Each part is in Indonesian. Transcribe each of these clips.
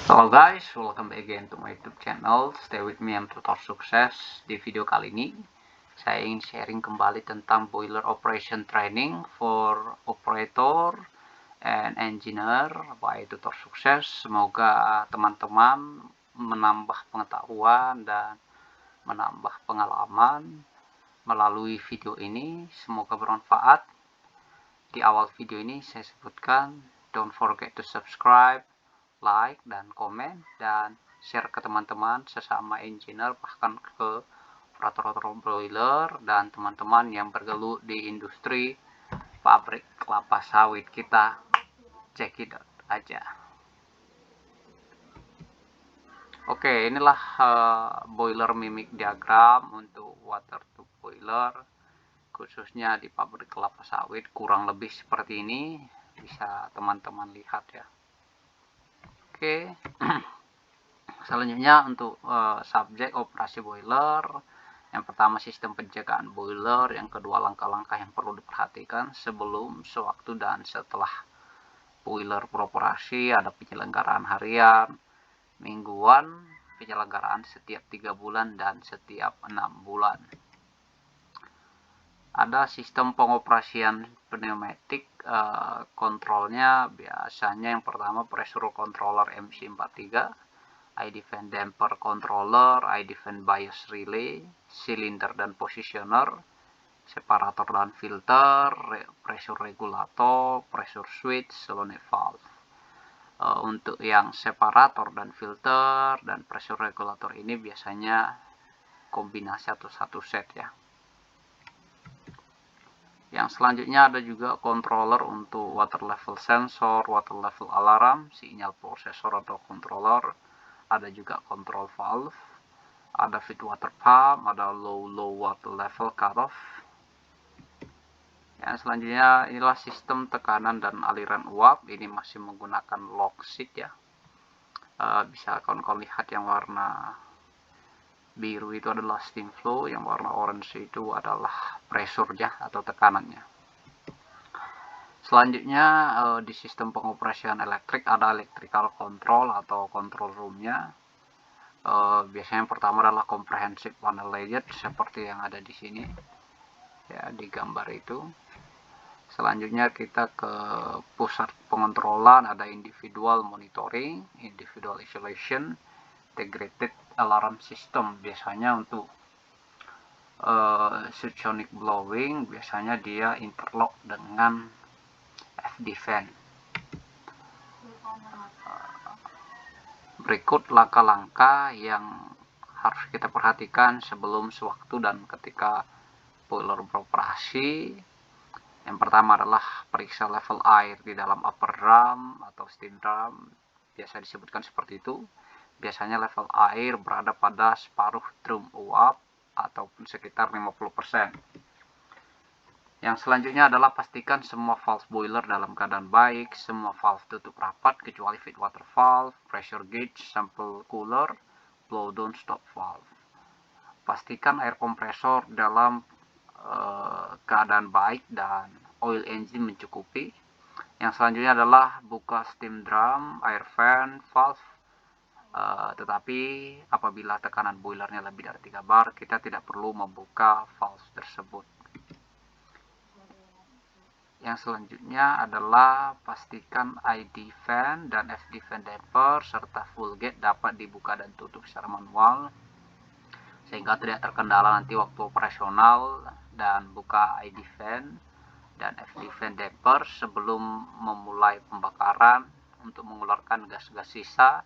Hello guys, welcome back again to my YouTube channel. Stay with me, I'm Tutor Sukses. Di video kali ini, saya ingin sharing kembali tentang boiler operation training for operator and engineer by Tutor Sukses. Semoga teman-teman menambah pengetahuan dan menambah pengalaman melalui video ini. Semoga bermanfaat. Di awal video ini saya sebutkan, don't forget to subscribe, like, dan komen, dan share ke teman-teman sesama engineer, bahkan ke operator boiler dan teman-teman yang bergelut di industri pabrik kelapa sawit kita. Check it out aja. Oke, inilah boiler mimic diagram untuk water tube boiler, khususnya di pabrik kelapa sawit. Kurang lebih seperti ini, bisa teman-teman lihat ya. Oke. Selanjutnya untuk subjek operasi boiler, yang pertama sistem penjagaan boiler, yang kedua langkah-langkah yang perlu diperhatikan sebelum, sewaktu, dan setelah boiler beroperasi. Ada penyelenggaraan harian, mingguan, penyelenggaraan setiap 3 bulan dan setiap 6 bulan. Ada sistem pengoperasian pneumatik, kontrolnya biasanya yang pertama pressure controller MC43, ID fan damper controller, ID fan bias relay, cylinder dan positioner, separator dan filter, pressure regulator, pressure switch, solenoid valve. Untuk yang separator dan filter dan pressure regulator ini biasanya kombinasi atau satu set ya. Yang selanjutnya ada juga controller untuk water level sensor, water level alarm, sinyal processor atau controller. Ada juga control valve, ada feed water pump, ada low water level cutoff. Yang selanjutnya inilah sistem tekanan dan aliran uap. Ini masih menggunakan log sheet ya. Bisa kawan-kawan lihat yang warna biru itu adalah steam flow, yang warna orange itu adalah pressure-nya atau tekanannya. Selanjutnya di sistem pengoperasian elektrik ada electrical control atau control room-nya. Biasanya yang pertama adalah comprehensive panel layout seperti yang ada di sini ya, di gambar itu. Selanjutnya kita ke pusat pengontrolan, ada individual monitoring, individual isolation, integrated alarm system. Biasanya untuk subsonic blowing biasanya dia interlock dengan FD fan. Berikut langkah-langkah yang harus kita perhatikan sebelum, sewaktu, dan ketika boiler beroperasi. Yang pertama adalah periksa level air di dalam upper drum atau steam drum. Biasa disebutkan seperti itu. Biasanya level air berada pada separuh drum uap ataupun sekitar 50%. Yang selanjutnya adalah pastikan semua valve boiler dalam keadaan baik, semua valve tutup rapat kecuali feed water valve, pressure gauge, sample cooler, blow down stop valve. Pastikan air kompresor dalam keadaan baik dan oil engine mencukupi. Yang selanjutnya adalah buka steam drum, air fan, valve. Tetapi apabila tekanan boilernya lebih dari 3 bar, kita tidak perlu membuka valve tersebut. Yang selanjutnya adalah pastikan ID fan dan FD fan damper serta full gate dapat dibuka dan tutup secara manual sehingga tidak terkendala nanti waktu operasional, dan buka ID fan dan FD fan damper sebelum memulai pembakaran untuk mengeluarkan gas-gas sisa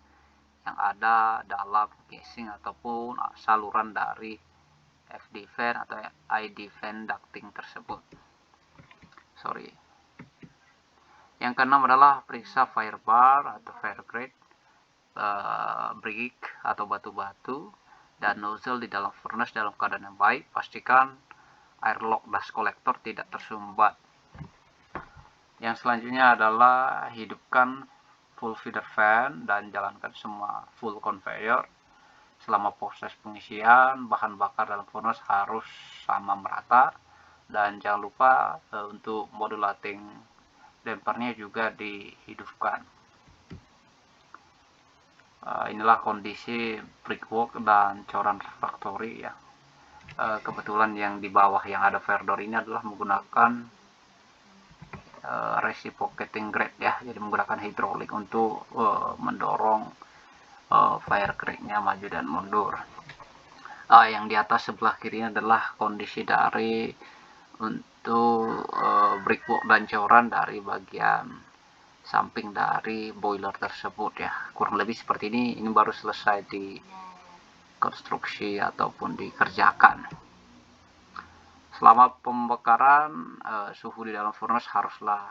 yang ada dalam casing ataupun saluran dari FD fan atau ID fan ducting tersebut. Yang keenam adalah periksa fire bar atau fire grate, brick atau batu-batu, dan nozzle di dalam furnace dalam keadaan yang baik. Pastikan air lock dust collector tidak tersumbat. Yang selanjutnya adalah hidupkan full feeder fan dan jalankan semua full conveyor. Selama proses pengisian, bahan bakar dalam furnace harus sama merata, dan jangan lupa untuk modulating dampernya juga dihidupkan. Inilah kondisi brickwork dan coran refraktori ya. Kebetulan yang di bawah yang ada fire door ini adalah menggunakan reciprocating grate ya, jadi menggunakan hidrolik untuk mendorong fire crack-nya maju dan mundur. Yang di atas sebelah kiri adalah kondisi dari untuk brickwork dan coran dari bagian samping dari boiler tersebut ya, kurang lebih seperti ini baru selesai di konstruksi ataupun dikerjakan. Selama pembakaran suhu di dalam furnace haruslah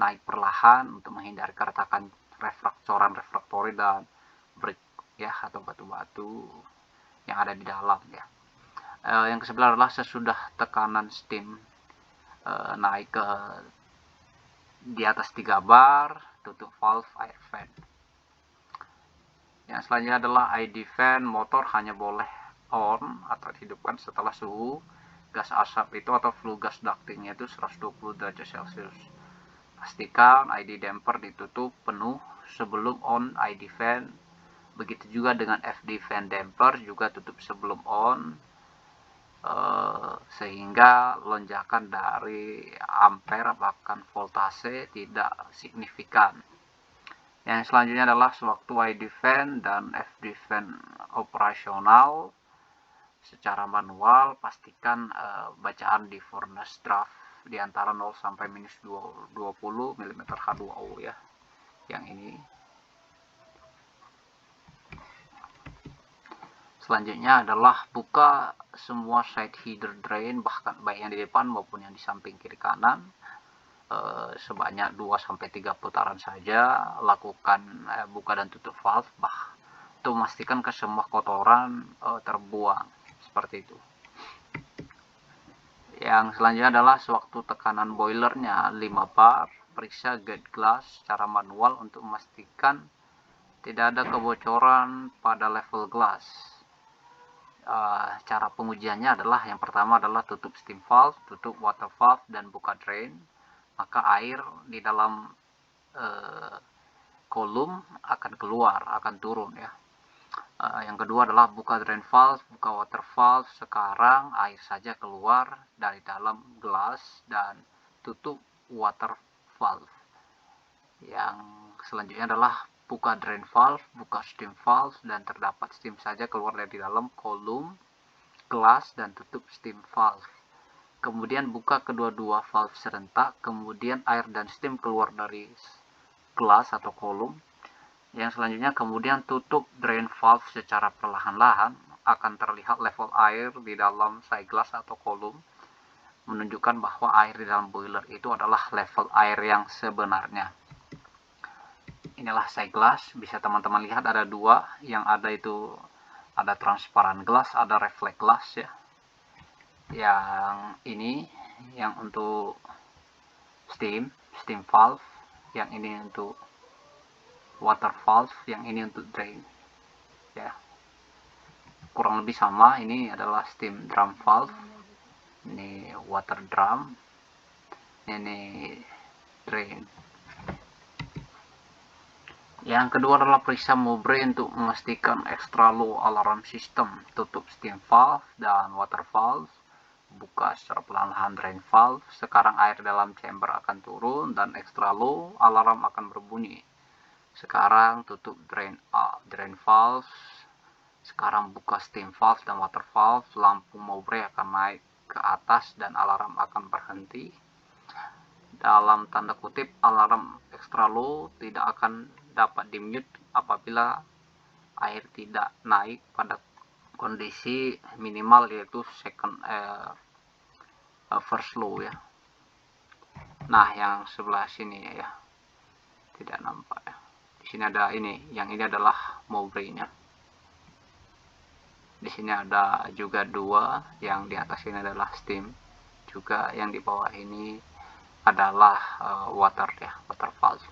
naik perlahan untuk menghindari keretakan coran refraktori dan brick ya, atau batu-batu yang ada di dalam ya. Yang kesebelah adalah sesudah tekanan steam naik ke di atas 3 bar, tutup valve air fan. Yang selanjutnya adalah ID fan. Motor hanya boleh on atau dihidupkan setelah suhu gas asap itu atau flue gas ductingnya itu 120 derajat Celcius. Pastikan ID damper ditutup penuh sebelum on ID fan. Begitu juga dengan FD fan damper juga tutup sebelum on, sehingga lonjakan dari ampere bahkan voltase tidak signifikan. Yang selanjutnya adalah sewaktu ID fan dan FD fan operasional secara manual, pastikan bacaan di furnace draft di antara 0 sampai minus 20 mm H2O ya. Yang ini. Selanjutnya adalah buka semua side header drain, bahkan baik yang di depan maupun yang di samping kiri kanan, sebanyak 2-3 putaran saja. Lakukan buka dan tutup valve untuk memastikan ke semua kotoran terbuang seperti itu. Yang selanjutnya adalah sewaktu tekanan boilernya 5 bar, periksa gate glass secara manual untuk memastikan tidak ada kebocoran pada level glass. Cara pengujiannya adalah yang pertama adalah tutup steam valve, tutup water valve, dan buka drain. Maka air di dalam kolom akan keluar, akan turun ya. Yang kedua adalah buka drain valve, buka water valve. Sekarang air saja keluar dari dalam gelas dan tutup water valve. Yang selanjutnya adalah buka drain valve, buka steam valve, dan terdapat steam saja keluar dari dalam kolom gelas dan tutup steam valve. Kemudian buka kedua-dua valve serentak, kemudian air dan steam keluar dari gelas atau kolom. Yang selanjutnya kemudian tutup drain valve secara perlahan-lahan, akan terlihat level air di dalam side glass atau kolom, menunjukkan bahwa air di dalam boiler itu adalah level air yang sebenarnya. Inilah side glass, bisa teman-teman lihat ada dua, yang ada itu ada transparan glass, ada reflect glass ya. Yang ini yang untuk steam valve, yang ini untuk water valve, yang ini untuk drain ya. Kurang lebih sama, ini adalah steam drum valve, ini water drum, ini drain. Yang kedua adalah periksa membrane untuk memastikan extra low alarm system. Tutup steam valve dan water valve. Buka secara perlahan-lahan drain valve. Sekarang air dalam chamber akan turun dan extra low alarm akan berbunyi. Sekarang tutup drain valve. Sekarang buka steam valve dan water valve. Lampu membrane akan naik ke atas dan alarm akan berhenti. Dalam tanda kutip, alarm extra low tidak akan dapat di-mute apabila air tidak naik pada kondisi minimal, yaitu first low ya. Nah, yang sebelah sini ya, tidak nampak ya. Di sini ada ini, yang ini adalah membrane-nya. Di sini ada juga dua, yang di atas ini adalah steam, juga yang di bawah ini adalah water ya, water valve.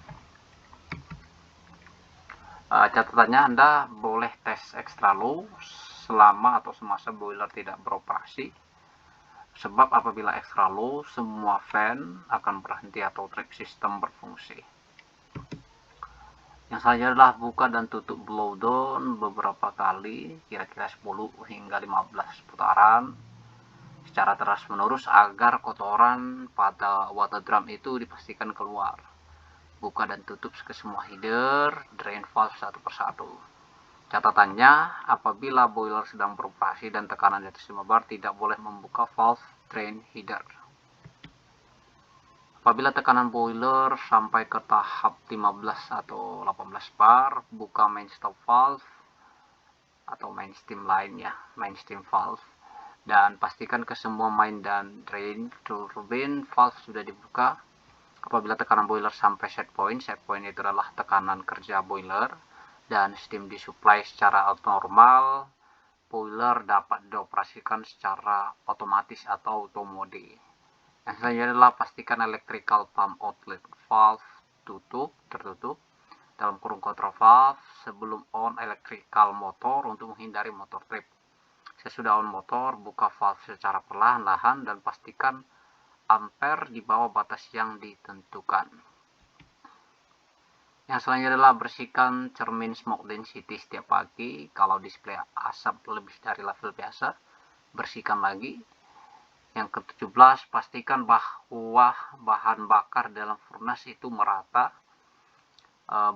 Catatannya, Anda boleh tes extra low selama atau semasa boiler tidak beroperasi, sebab apabila extra low semua fan akan berhenti atau trip system berfungsi. Yang selanjutnya adalah buka dan tutup blow down beberapa kali, kira-kira 10 hingga 15 putaran secara terus-menerus agar kotoran pada water drum itu dipastikan keluar. Buka dan tutup ke semua header, drain valve satu persatu. Catatannya, apabila boiler sedang beroperasi dan tekanan di atas 5 bar, tidak boleh membuka valve drain header. Apabila tekanan boiler sampai ke tahap 15 atau 18 bar, buka main stop valve atau main steam line ya, main steam valve. Dan pastikan ke semua main dan drain turbine valve sudah dibuka. Apabila tekanan boiler sampai set point itu adalah tekanan kerja boiler dan steam disuplai secara normal, boiler dapat dioperasikan secara otomatis atau auto mode. Yang selanjutnya adalah pastikan electrical pump outlet valve tertutup dalam kurung control valve sebelum on electrical motor untuk menghindari motor trip. Sesudah on motor, buka valve secara perlahan-lahan dan pastikan ampere di bawah batas yang ditentukan. Yang selanjutnya adalah bersihkan cermin smoke density setiap pagi. Kalau display asap lebih dari level biasa, bersihkan lagi. Yang ke-17, pastikan bahwa bahan bakar dalam furnace itu merata.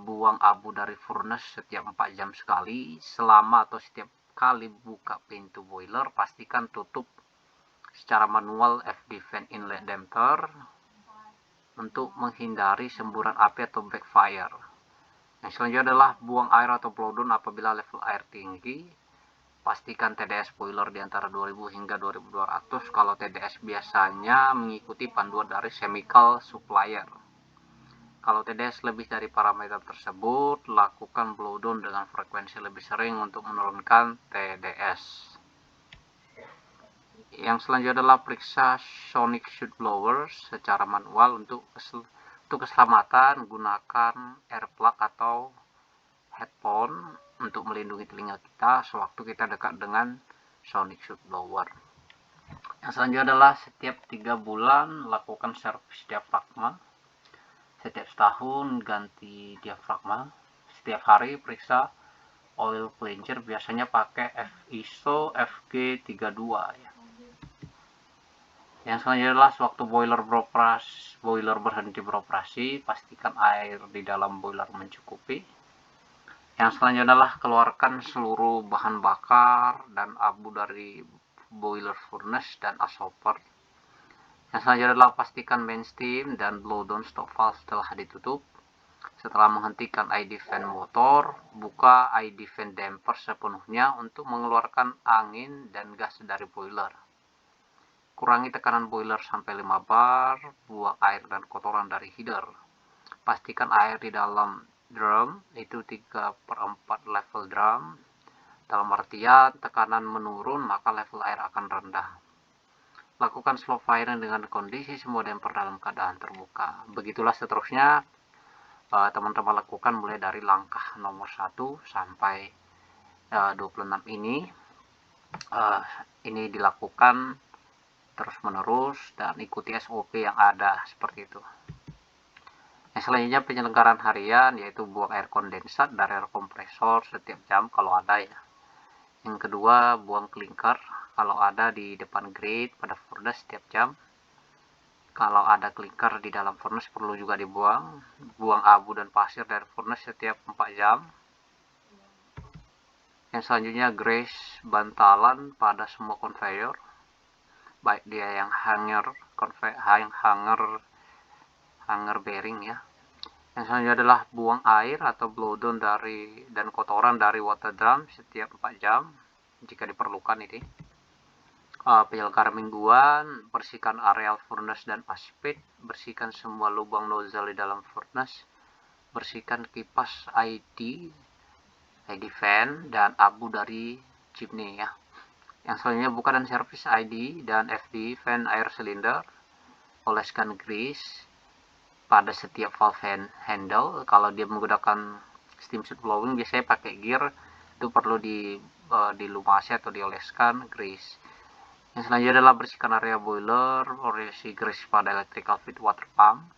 Buang abu dari furnace setiap 4 jam sekali. Selama atau setiap kali buka pintu boiler, pastikan tutup secara manual FD fan inlet damper untuk menghindari semburan api atau backfire. Yang selanjutnya adalah buang air atau blow down apabila level air tinggi. Pastikan TDS boiler di antara 2000 hingga 2200 kalau TDS biasanya mengikuti panduan dari chemical supplier. Kalau TDS lebih dari parameter tersebut, lakukan blow down dengan frekuensi lebih sering untuk menurunkan TDS. Yang selanjutnya adalah periksa sonic shoot blower secara manual untuk keselamatan. Gunakan earplug atau headphone untuk melindungi telinga kita sewaktu kita dekat dengan sonic shoot blower. Yang selanjutnya adalah setiap 3 bulan lakukan servis diafragma. Setiap setahun ganti diafragma. Setiap hari periksa oil plunger, biasanya pakai ISO FG32 ya. Yang selanjutnya adalah sewaktu boiler berhenti beroperasi, pastikan air di dalam boiler mencukupi. Yang selanjutnya adalah keluarkan seluruh bahan bakar dan abu dari boiler furnace dan ashopper. Yang selanjutnya adalah pastikan main steam dan blow down stop valve telah ditutup. Setelah menghentikan ID fan motor, buka ID fan damper sepenuhnya untuk mengeluarkan angin dan gas dari boiler. Kurangi tekanan boiler sampai 5 bar, buang air dan kotoran dari header. Pastikan air di dalam drum itu 3/4 level drum. Dalam artian tekanan menurun maka level air akan rendah. Lakukan slow firing dengan kondisi semua damper dalam keadaan terbuka. Begitulah seterusnya teman-teman lakukan mulai dari langkah nomor 1 sampai 26 ini. Ini dilakukan terus menerus dan ikuti SOP yang ada seperti itu. Yang selanjutnya penyelenggaraan harian, yaitu buang air kondensat dari air kompresor setiap jam kalau ada ya. Yang kedua, buang clinker kalau ada di depan grate pada furnace setiap jam. Kalau ada clinker di dalam furnace perlu juga dibuang. Buang abu dan pasir dari furnace setiap 4 jam. Yang selanjutnya, grease bantalan pada semua conveyor, baik dia yang hanger bearing ya. Yang selanjutnya adalah buang air atau blow down dan kotoran dari water drum setiap 4 jam jika diperlukan ini. Penyelenggaraan mingguan, bersihkan areal furnace dan aspid, bersihkan semua lubang nozzle di dalam furnace, bersihkan kipas ID fan dan abu dari chimney ya. Yang selanjutnya buka dan servis ID dan FD fan air silinder, oleskan grease pada setiap valve handle. Kalau dia menggunakan steam shoot blowing biasanya pakai gear, itu perlu dilumasi atau dioleskan grease. Yang selanjutnya adalah bersihkan area boiler, olesi grease pada electrical feed water pump.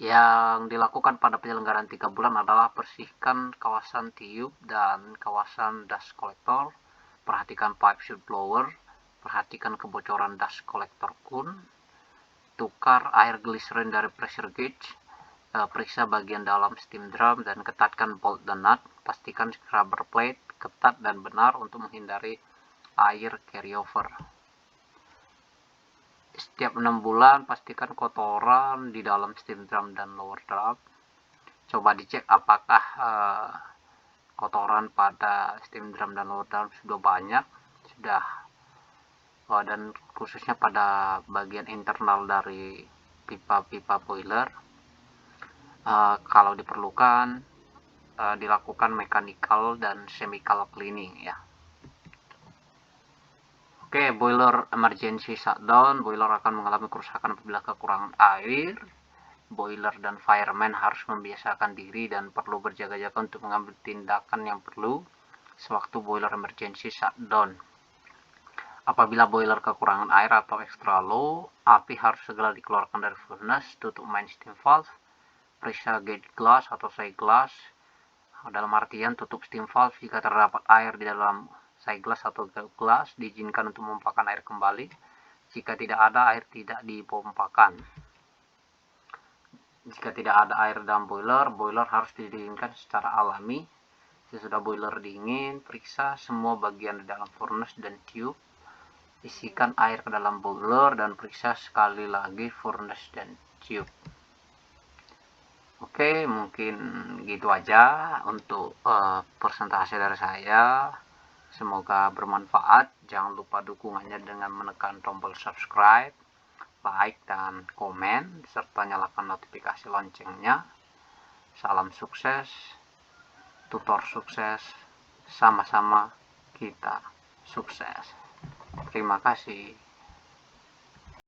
Yang dilakukan pada penyelenggaraan 3 bulan adalah bersihkan kawasan tiup dan kawasan dust collector, perhatikan pipe shoot blower, perhatikan kebocoran dust collector kun, tukar air glycerin dari pressure gauge, periksa bagian dalam steam drum dan ketatkan bolt dan nut, pastikan scrubber plate ketat dan benar untuk menghindari air carryover. Setiap 6 bulan pastikan kotoran di dalam steam drum dan lower drum. Coba dicek apakah kotoran pada steam drum dan lower drum sudah banyak, dan khususnya pada bagian internal dari pipa-pipa boiler. Kalau diperlukan dilakukan mechanical dan chemical cleaning ya. Oke, boiler emergency shutdown. Boiler akan mengalami kerusakan apabila kekurangan air. Boiler dan fireman harus membiasakan diri dan perlu berjaga-jaga untuk mengambil tindakan yang perlu sewaktu boiler emergency shutdown. Apabila boiler kekurangan air atau extra low, api harus segera dikeluarkan dari furnace, tutup main steam valve, periksa gauge glass atau side glass, dalam artian tutup steam valve jika terdapat air di dalam side glass atau glass, diizinkan untuk memompakan air kembali. Jika tidak ada, air tidak dipompakan. Jika tidak ada air dalam boiler, boiler harus didinginkan secara alami. Sesudah boiler dingin, periksa semua bagian di dalam furnace dan tube. Isikan air ke dalam boiler dan periksa sekali lagi furnace dan tube. Oke, mungkin gitu aja untuk presentasi dari saya. Semoga bermanfaat. Jangan lupa dukungannya dengan menekan tombol subscribe, like, dan komen, serta nyalakan notifikasi loncengnya. Salam sukses, tutor sukses, sama-sama kita sukses. Terima kasih.